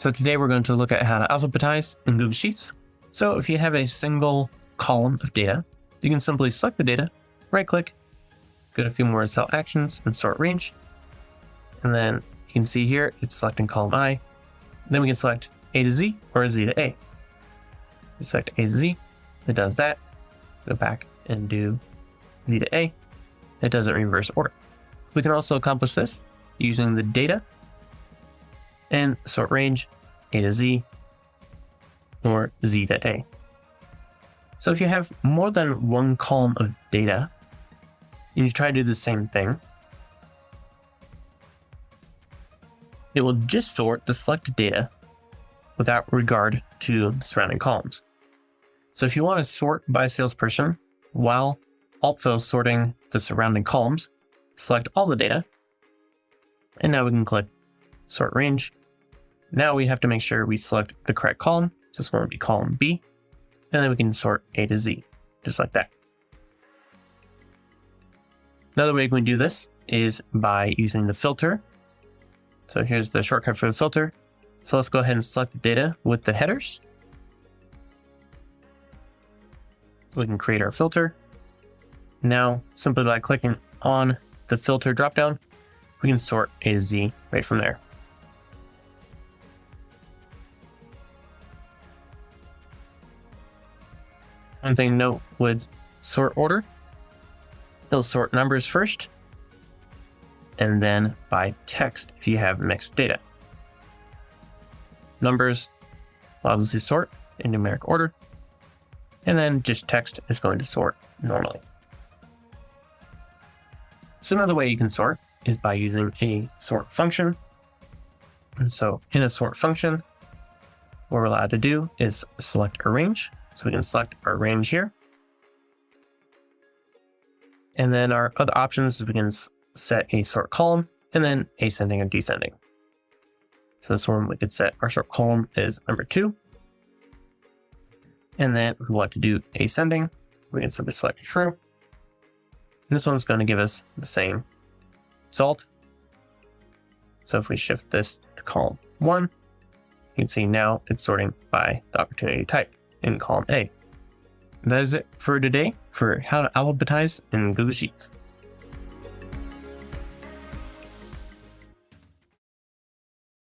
So today we're going to look at how to alphabetize in Google Sheets. So if you have a single column of data, you can simply select the data, right click, go to a few more cell actions and sort range. And then you can see here, it's selecting column I. Then we can select A to Z or Z to A. We select A to Z, it does that. Go back and do Z to A. It does it in reverse order. We can also accomplish this using the data and sort range A to Z or Z to A. So if you have more than one column of data and you try to do the same thing, it will just sort the selected data without regard to the surrounding columns. So if you want to sort by salesperson while also sorting the surrounding columns, select all the data, and now we can click sort range. Now we have to make sure we select the correct column. So this one would be column B, and then we can sort A to Z, just like that. Another way we can do this is by using the filter. So here's the shortcut for the filter. So let's go ahead and select the data with the headers. We can create our filter. Now, simply by clicking on the filter dropdown, we can sort A to Z right from there. One thing to note with sort order, it'll sort numbers first, and then by text if you have mixed data. Numbers will obviously sort in numeric order, and then just text is going to sort normally. So another way you can sort is by using a sort function. And so in a sort function, what we're allowed to do is select a range. So we can select our range here. And then our other options, we can set a sort column and then ascending and descending. So this one we could set our sort column is number 2. And then if we want to do ascending, we can simply select true. And this one's going to give us the same result. So if we shift this to column 1, you can see now it's sorting by the opportunity type in column A. That is it for today for how to alphabetize in Google Sheets.